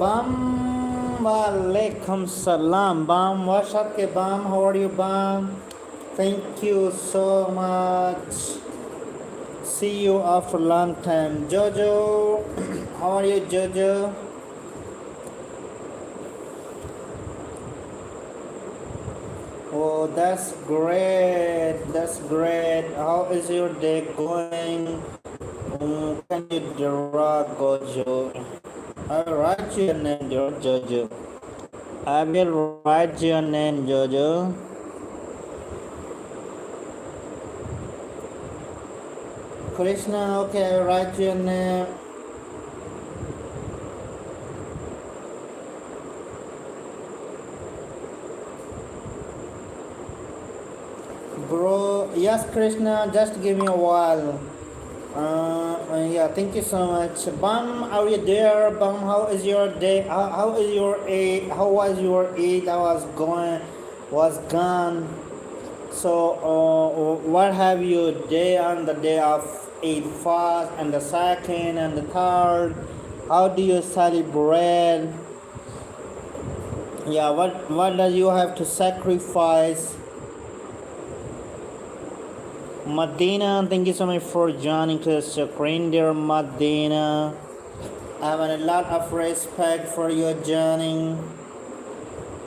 Bam Walaikum Salam. Bam, what's up, ke Bam? How are you, Bam? Thank you so much. See you after a long time. Jojo, how are you, Jojo? Oh, that's great. That's great. How is your day going? Can you draw Gojo? I'll write your name, Jojo. I will write your name, Jojo. Krishna, okay, I'll write your name. Bro, yes, Krishna, just give me a while. Yeah, thank you so much. Bam, are you there? Bam, how is your day? How is your Eid? How was your Eid? I was gone. So, what have you day on the day of Eid fast and the second and the third? How do you celebrate? Yeah, what do you have to sacrifice? Medina, thank you so much for joining to the screen, dear Medina. I have a lot of respect for your joining.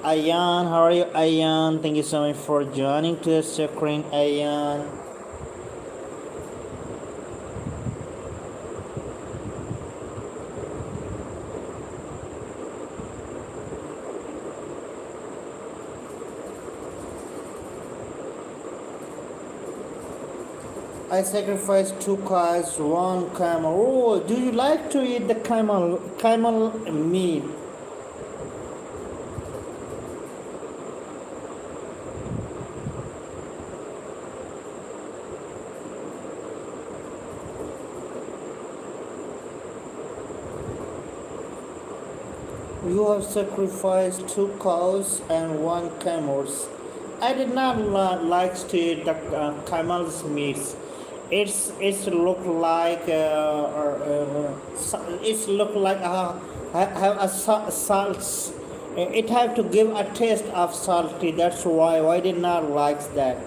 Ayan, how are you, Ayan? Thank you so much for joining to the screen, Ayan. I sacrificed 2 cows, 1 camel. Oh, do you like to eat the camel meat? You have sacrificed 2 cows and 1 camel. I did not like to eat the camel's meat. It's look like it's look like have a salt. It have to give a taste of salty. That's why I did not like that.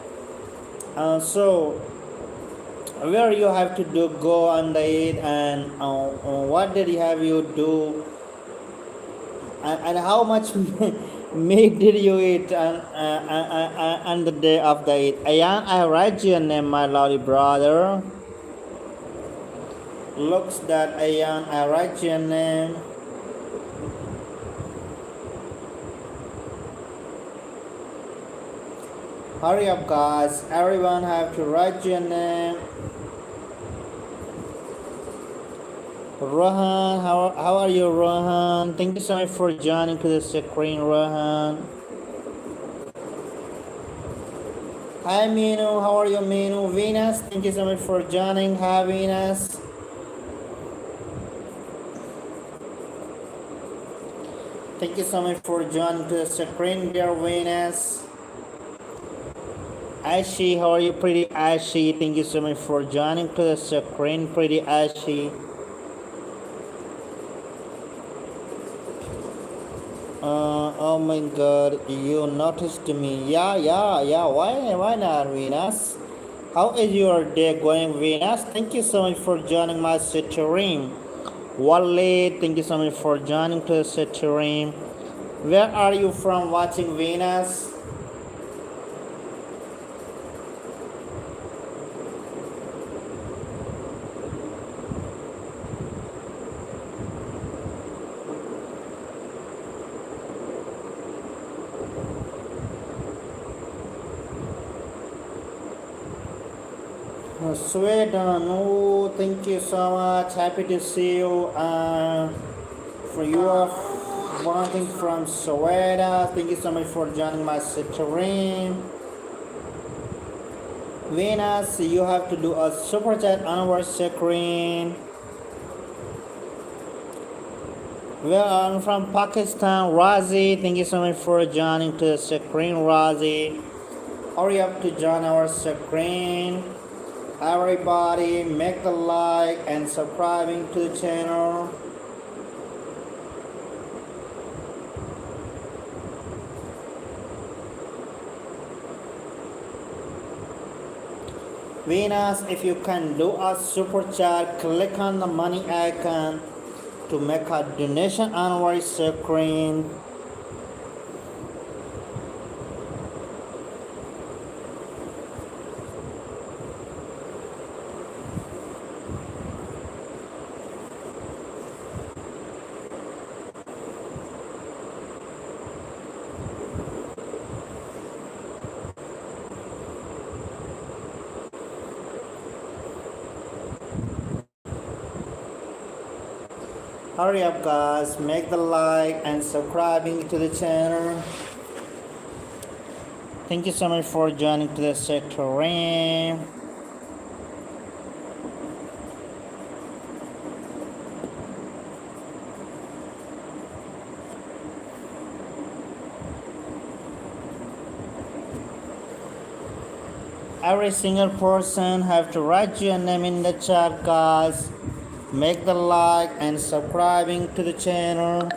So where you have to do go on the eat and what did you have you do and how much meat did you eat on the day of the Eid? Ayan, I write your name, my lovely brother. Looks that Ayan, I write your name. Hurry up, guys. Everyone have to write your name. Rohan, how are you, Rohan? Thank you so much for joining to the screen, Rohan. Hi, Minu. How are you, Minu? Venus, thank you so much for joining. Hi, Venus. Thank you so much for joining to the screen, dear Venus. Ashi, how are you, pretty Ashi? Thank you so much for joining to the screen, pretty Ashi. Oh my god, you noticed me. Yeah. Why not, Venus? How is your day going, Venus? Thank you so much for joining my stream. Wale, thank you so much for joining to the stream. Where are you from watching, Venus? Sweden, oh, thank you so much. Happy to see you. For you are wanting from Sweden, thank you so much for joining my stream. Venus, you have to do a super chat on our screen. Well, I'm from Pakistan. Razi, thank you so much for joining to the screen, Razi. Hurry up to join our screen. Everybody, make the like and subscribing to the channel. Venus, if you can do a super chat, click on the money icon to make a donation on our screen. Hurry up guys, make the like and subscribing to the channel. Thank you so much for joining to the stream. Every single person have to write your name in the chat guys. Make the like and subscribing to the channel.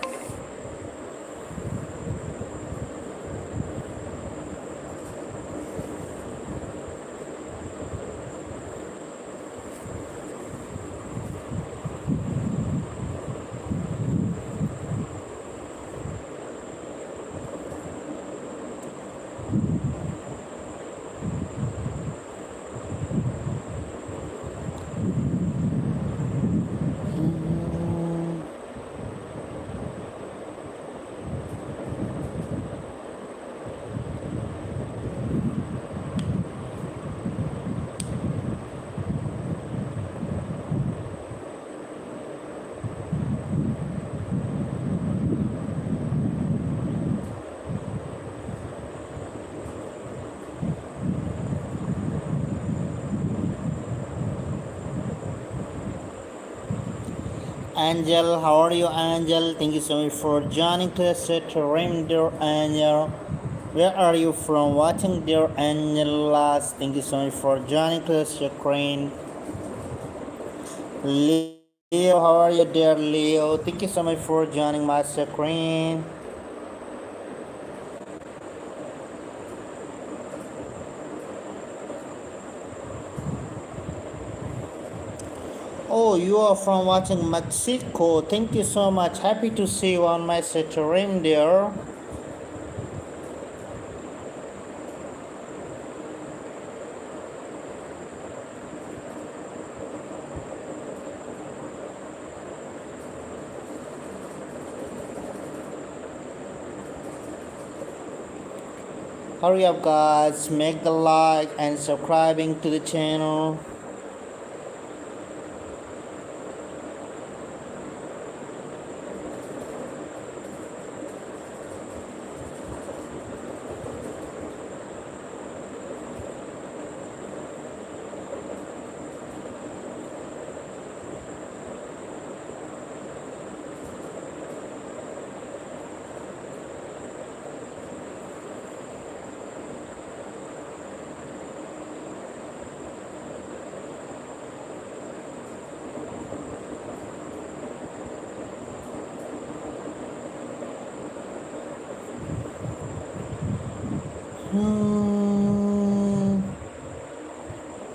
Angel, how are you, Angel? Thank you so much for joining to the stream, dear Angel. Where are you from? Watching, dear Angel? Thank you so much for joining to the screen. Leo, how are you, dear Leo? Thank you so much for joining my screen. Oh, you are from watching Mexico. Thank you so much. Happy to see you on my stream, dear. Hurry up guys, make the like and subscribing to the channel.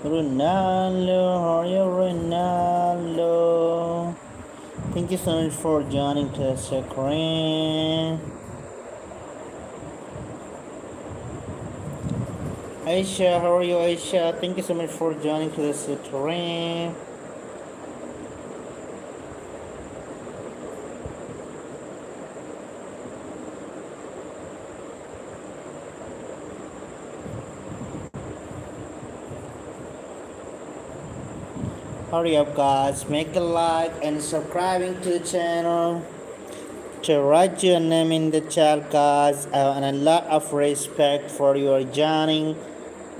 Ronaldo, how are you, Ronaldo? Thank you so much for joining to the screen. Aisha, how are you, Aisha? Thank you so much for joining to the stream. Hurry up guys, make a like and subscribing to the channel. To write your name in the chat guys, and a lot of respect for your joining.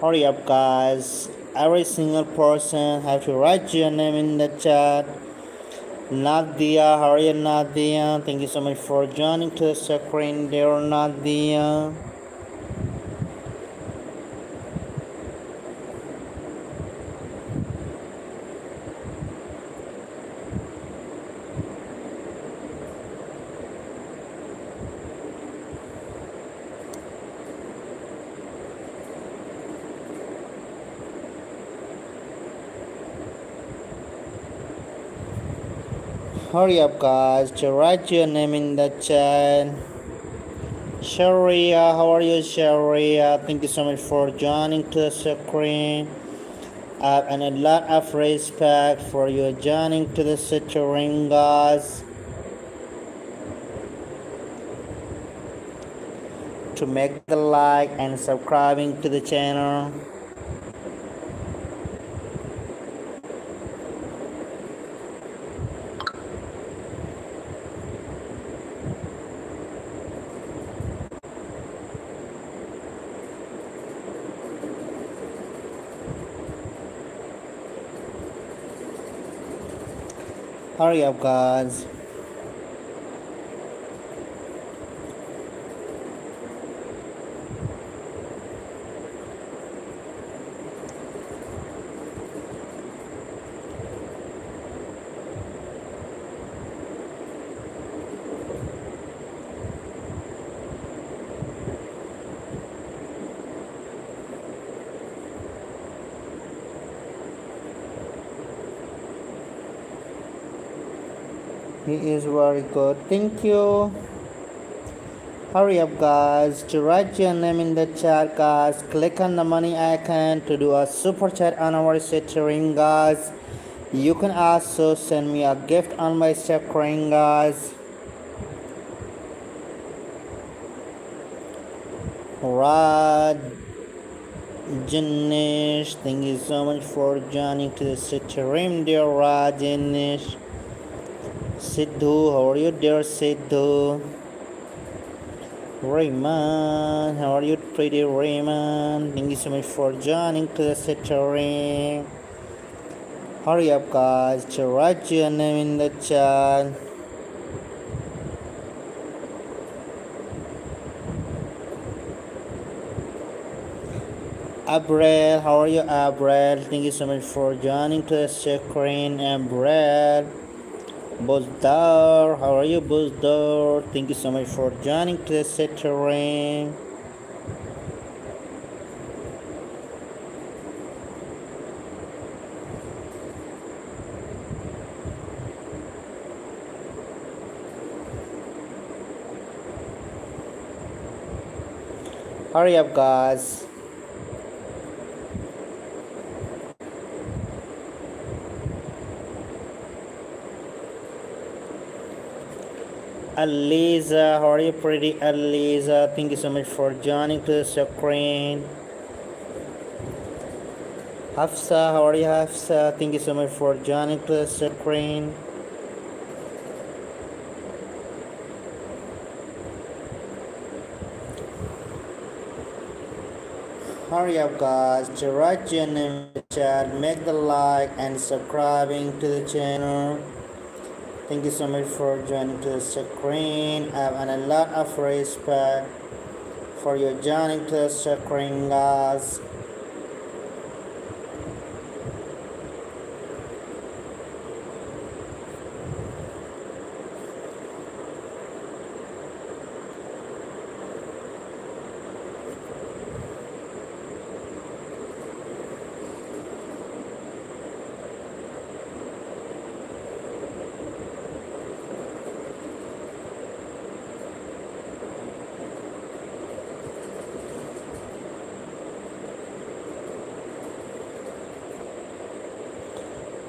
Hurry up guys, every single person have to write your name in the chat. Nadia, how are you, Nadia? Thank you so much for joining to the screen, dear Nadia. Hurry up, guys, to write your name in the chat. Sharia, how are you, Sharia? Thank you so much for joining to the screen. And a lot of respect for you joining to the stream, guys. To make the like and subscribing to the channel. Hurry up, guys. He is very good. Thank you. Hurry up, guys, to write your name in the chat, guys. Click on the money icon to do a super chat on our stream, guys. You can also send me a gift on my stream, guys. Rajanish, thank you so much for joining to the stream, dear Rajanish. Sidhu, how are you, dear Sidhu? Raymond, how are you, pretty Raymond? Thank you so much for joining to the stream. Hurry up, guys, to write your name in the chat. Abrel, how are you, Abrel? Thank you so much for joining to the screen, Abrel. Buzdar, how are you, Buzdar? Thank you so much for joining to the stream. Hurry up, guys. Aliza, how are you, pretty Aliza? Thank you so much for joining to the screen. Hafsa, how are you, Hafsa? Thank you so much for joining to the screen. Hurry up, guys, to write your name in the chat, make the like and subscribing to the channel. Thank you so much for joining to the screen. I have a lot of respect for you joining to the screen, guys.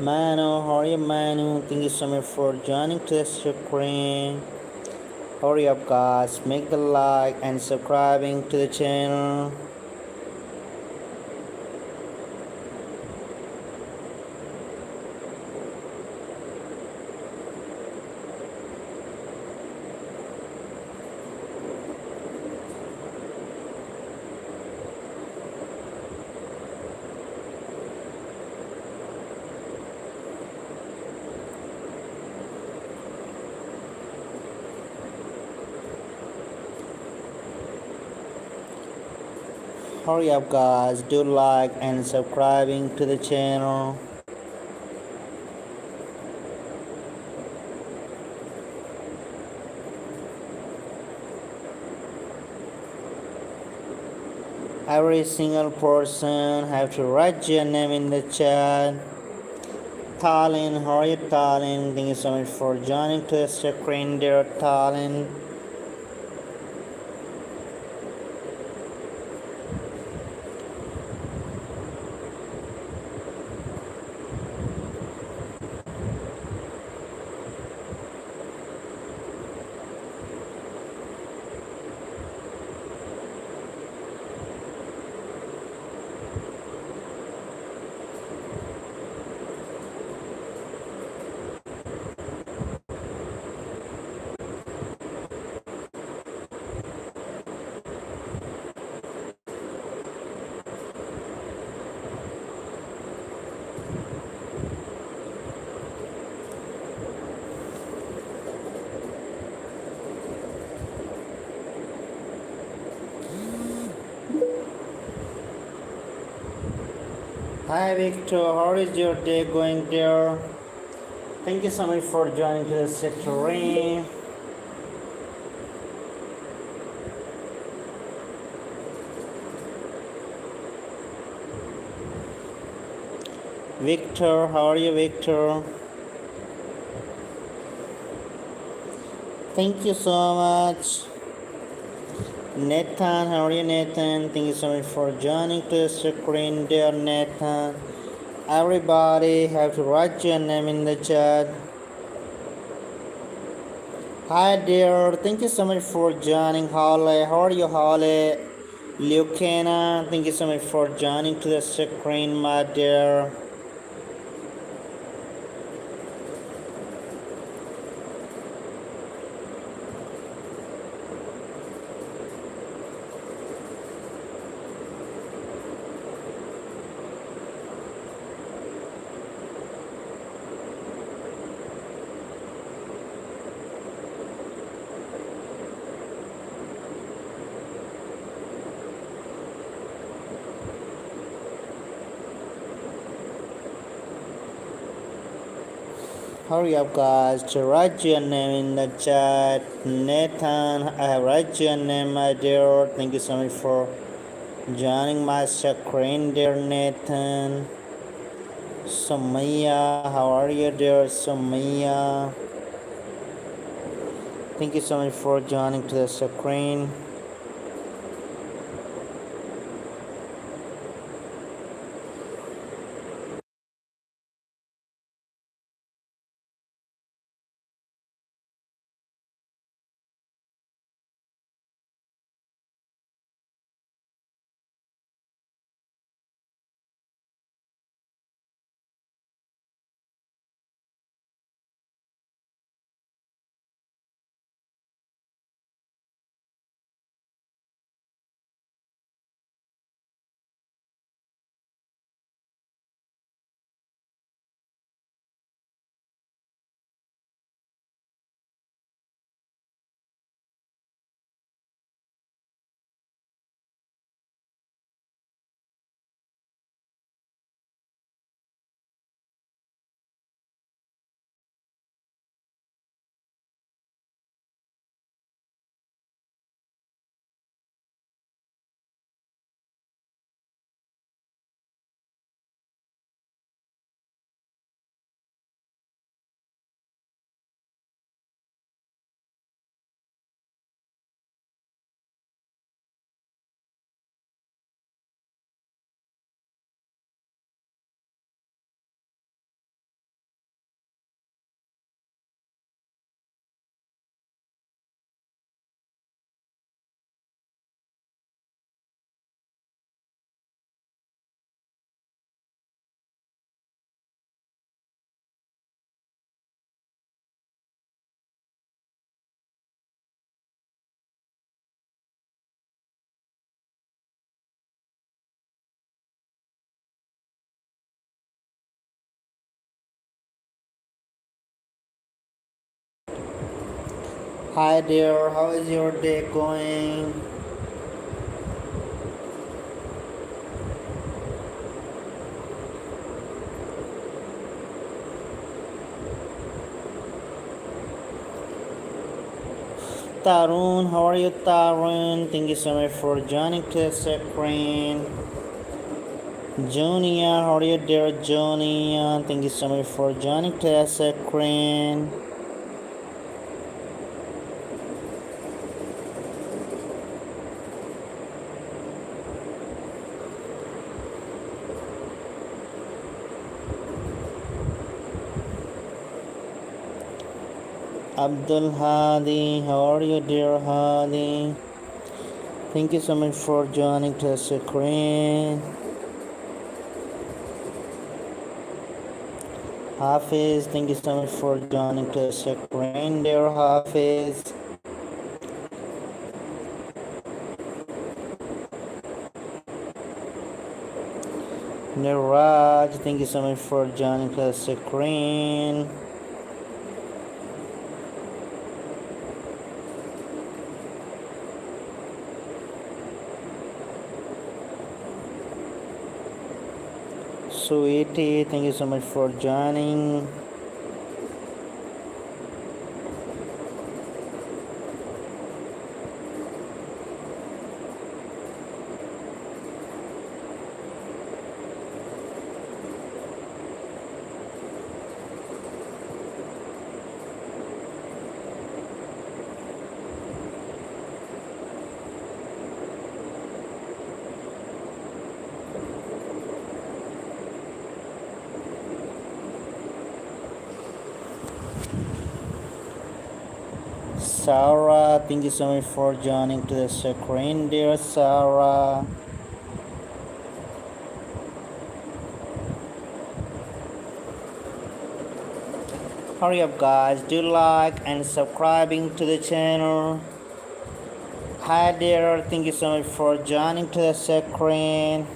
Manu, how are you, Manu? Thank you so much for joining to the screen. Hurry up, guys, make the like and subscribing to the channel. Hurry up, guys, do like and subscribing to the channel. Every single person have to write your name in the chat. Talin, how are you, Talin? Thank you so much for joining to the screen, dear Talin. Hi Victor, how is your day going there? Thank you so much for joining to the screen. Victor, how are you, Victor? Thank you so much. Nathan, how are you, Nathan? Thank you so much for joining to the screen, dear Nathan. Everybody have to write your name in the chat. Hi, dear. Thank you so much for joining, Holly. How are you, Holly? Lucana, thank you so much for joining to the screen, my dear. Hurry up, guys, to write your name in the chat. Nathan, I have write your name, my dear. Thank you so much for joining my screen, dear Nathan. Somaya, how are you, dear Somaya? Thank you so much for joining to the screen. Hi, dear, how is your day going? Tarun, how are you, Tarun? Thank you so much for joining to the screen. Junior, how are you, dear Junior? Thank you so much for joining the screen. Abdul Hadi, how are you, dear Hadi? Thank you so much for joining the screen. Hafiz, thank you so much for joining the screen, dear Hafiz. Niraj, thank you so much for joining the screen. Sweetie, thank you so much for joining. Sarah, thank you so much for joining to the screen, dear Sarah. Hurry up, guys, do like and subscribing to the channel. Hi there, thank you so much for joining to the screen.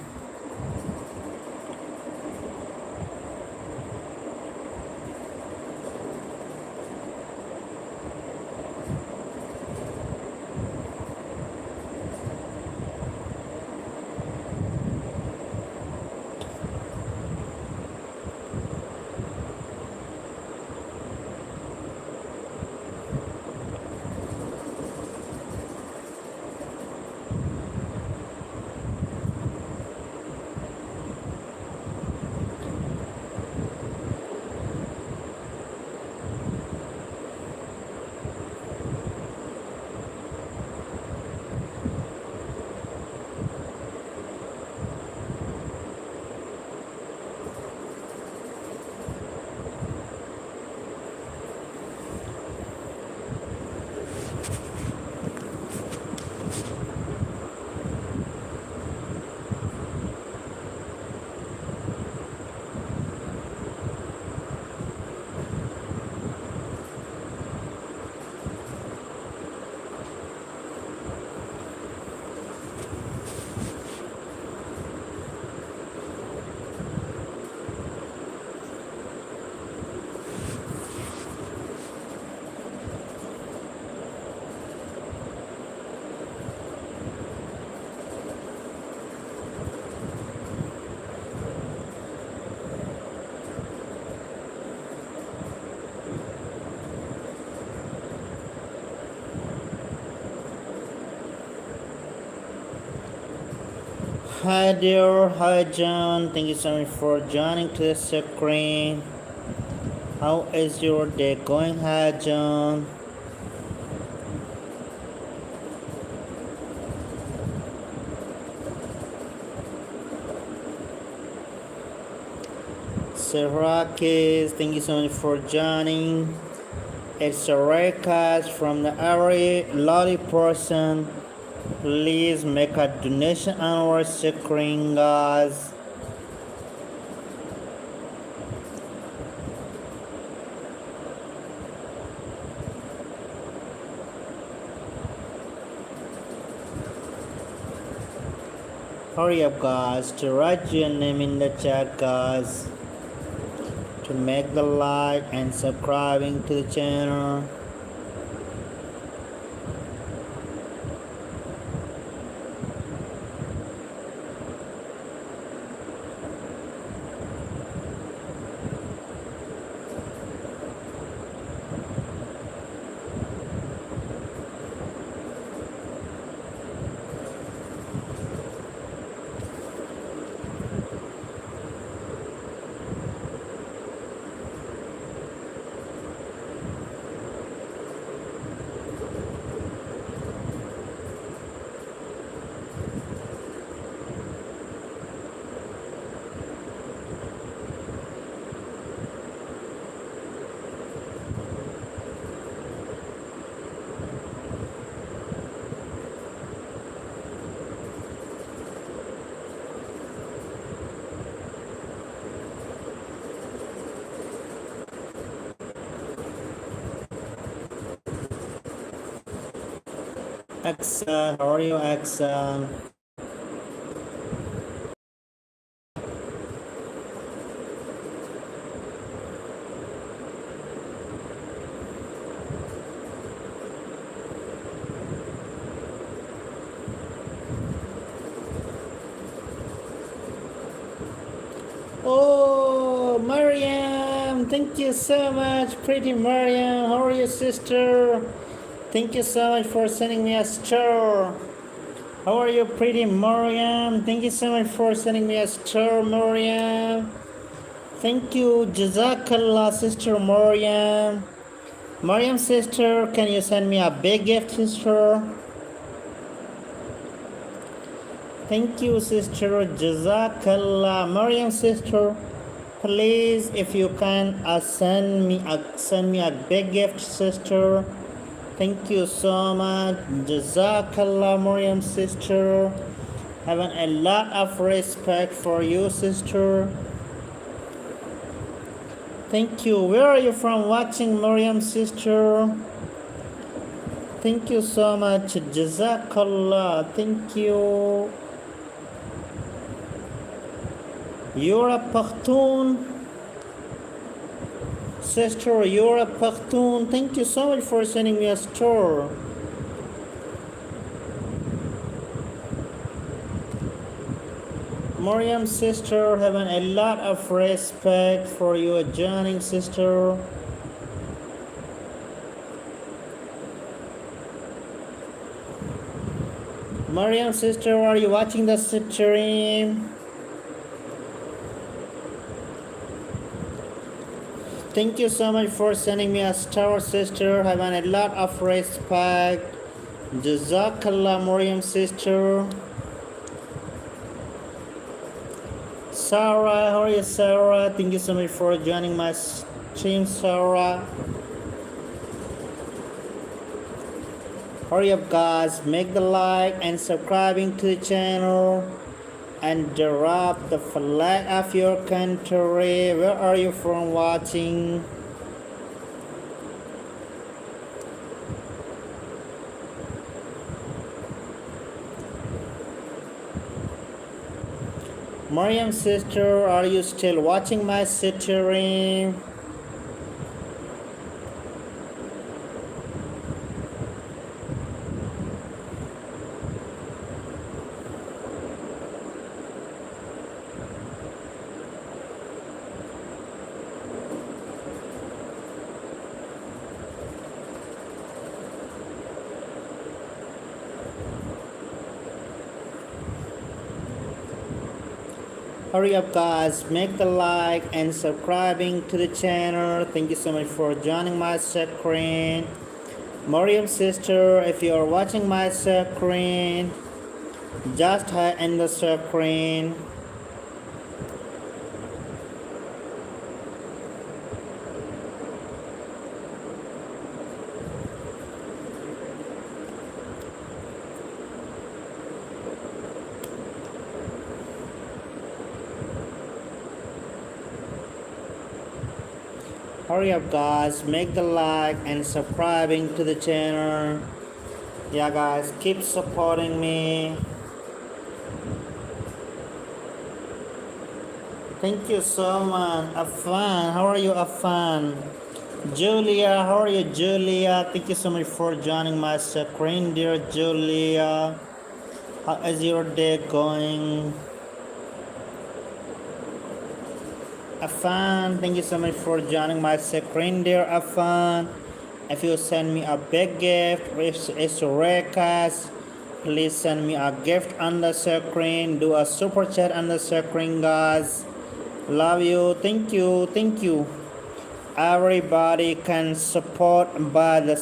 Hi there, hi John, thank you so much for joining to the screen. How is your day going? Hi John. Serakis, thank you so much for joining. It's Serakis from the area. Lottie person, please make a donation on our screen, guys. Hurry up, guys, to write your name in the chat, guys, to make the like and subscribing to the channel. Axel, how are you, Axel? Oh, Mariam, thank you so much, pretty Mariam. How are you, sister? Thank you so much for sending me a star. How are you, pretty Mariam? Thank you so much for sending me a star, Mariam. Thank you, Jazakallah, sister Mariam. Mariam, sister, can you send me a big gift, sister? Thank you, sister. Jazakallah. Mariam, sister, please, if you can, send me a big gift, sister. Thank you so much. Jazakallah, Mariam, sister. Having a lot of respect for you, sister. Thank you. Where are you from watching, Mariam, sister? Thank you so much. Jazakallah. Thank you. You're a Pakhtun. Sister, you're a Pakhtun. Thank you so much for sending me a star. Mariam, sister, having a lot of respect for you joining, sister. Mariam, sister, are you watching the stream? Thank you so much for sending me a star, sister. Having a lot of respect. Jazakallah, Mariam, sister. Sarah, how are you, Sarah? Thank you so much for joining my stream, Sarah. Hurry up, guys. Make the like and subscribing to the channel. And drop the flag of your country. Where are you from watching? Mariam, sister, are you still watching my stream? Hurry up, guys, make the like and subscribing to the channel. Thank you so much for joining my screen. Mariam, sister, if you are watching my screen, just hit in the screen. Hurry up, guys, make the like and subscribing to the channel. Yeah, guys, keep supporting me. Thank you so much. Afan, how are you, Afan? Julia, how are you, Julia? Thank you so much for joining my screen, dear Julia. How is your day going? Afan, thank you so much for joining my screen, dear Afan. If you send me a big gift, it's a request, please send me a gift on the screen. Do a super chat on the screen, guys. Love you. Thank you. Thank you. Everybody can support by the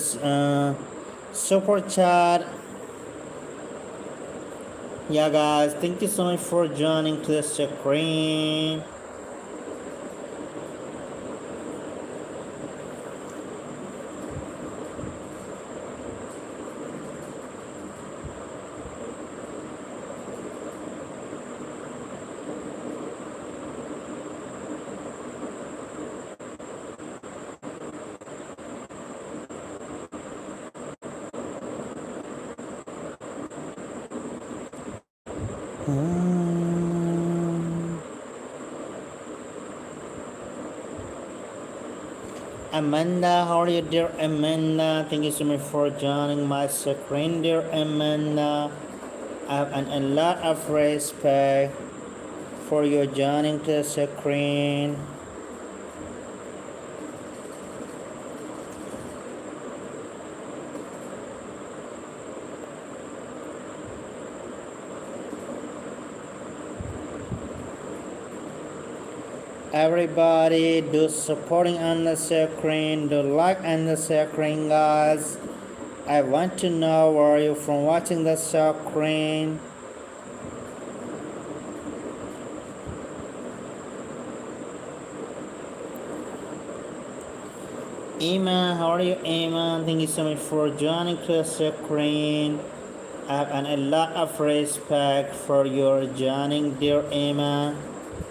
super chat. Yeah, guys, thank you so much for joining to the screen. Amanda, how are you, dear Amanda? Thank you so much for joining my screen, dear Amanda. I have a lot of respect for you joining the screen. Everybody do supporting on the screen, do like on the screen, guys. I want to know where you from watching the screen. Emma, how are you, Emma? Thank you so much for joining the screen. I have a lot of respect for your joining, dear Emma.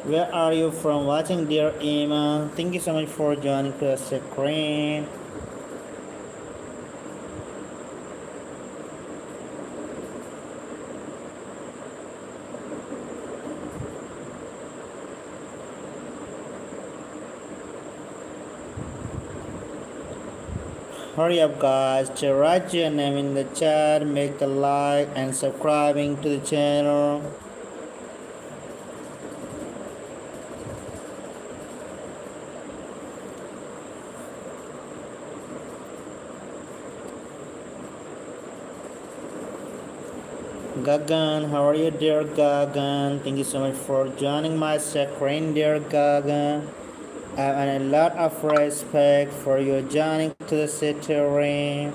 Where are you from watching, dear Emma? Thank you so much for joining the screen. Hurry up, guys, to write your name in the chat, make the like and subscribing to the channel. Gagan, how are you, dear Gagan? Thank you so much for joining my screen, dear Gagan. I have a lot of respect for you joining to the city ring.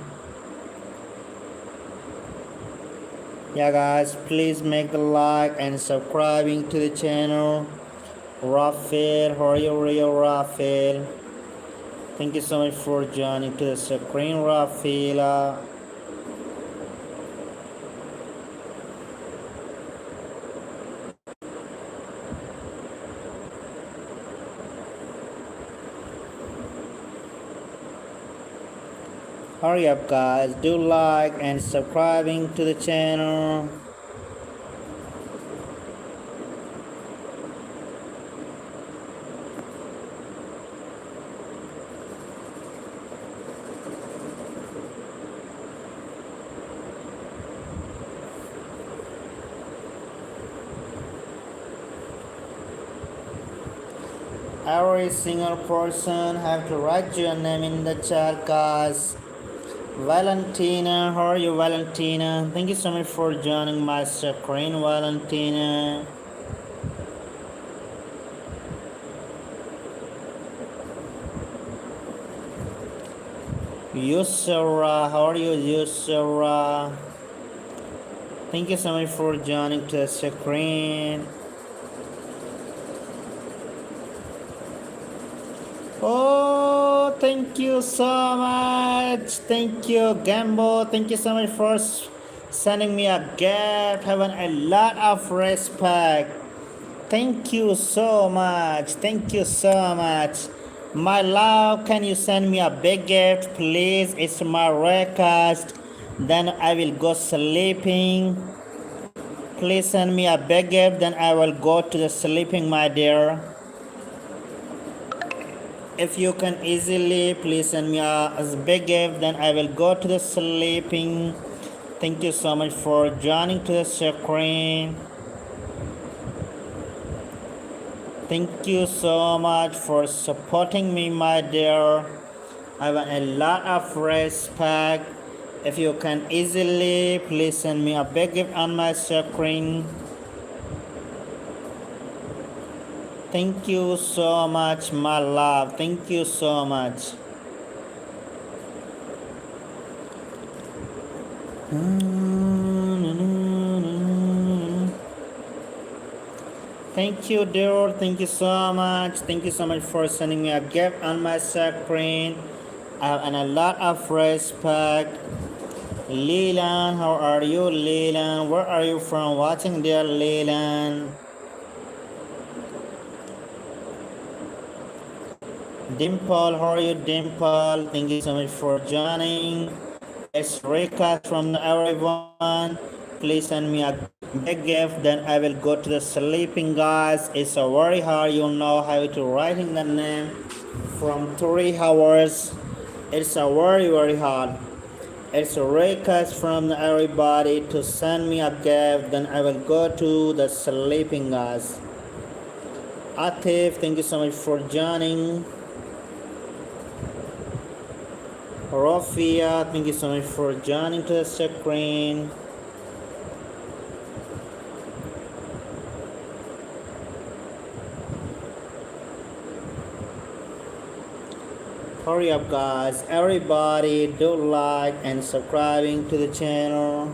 Yeah, guys, please make the like and subscribing to the channel. Rafael, how are you, real Rafael? Thank you so much for joining to the screen, Rafaela. Hurry up, guys, do like and subscribing to the channel. Every single person have to write your name in the chat, guys. Valentina, how are you, Valentina? Thank you so much for joining my screen, Valentina. Yusra, how are you, Yusra? Thank you so much for joining to the screen. Oh, thank you so much. Thank you, Gambo. Thank you so much for sending me a gift. Having a lot of respect. Thank you so much. Thank you so much. My love, can you send me a big gift, please? It's my request. Then I will go sleeping. Please send me a big gift, then I will go to the sleeping, my dear. If you can easily, please send me a big gift, then I will go to the sleeping. Thank you so much for joining to the screen. Thank you so much for supporting me, my dear. I have a lot of respect. If you can easily, please send me a big gift on my screen. Thank you so much, my love. Thank you so much. Thank you, dear. Thank you so much. Thank you so much for sending me a gift on my screen. I have a lot of respect. Leland, how are you, Leland? Where are you from watching, dear Leland? Dimple, how are you, Dimple? Thank you so much for joining. It's Rika from everyone. please send me a big gift, then I will go to the sleeping, guys. It's a very hard, you know how to writing the name from 3 hours. It's a very hard. It's a request from everybody to send me a gift, then I will go to the sleeping, guys. Atif, thank you so much for joining. Rofia, thank you so much for joining to the screen. Hurry up, guys. Everybody do like and subscribing to the channel.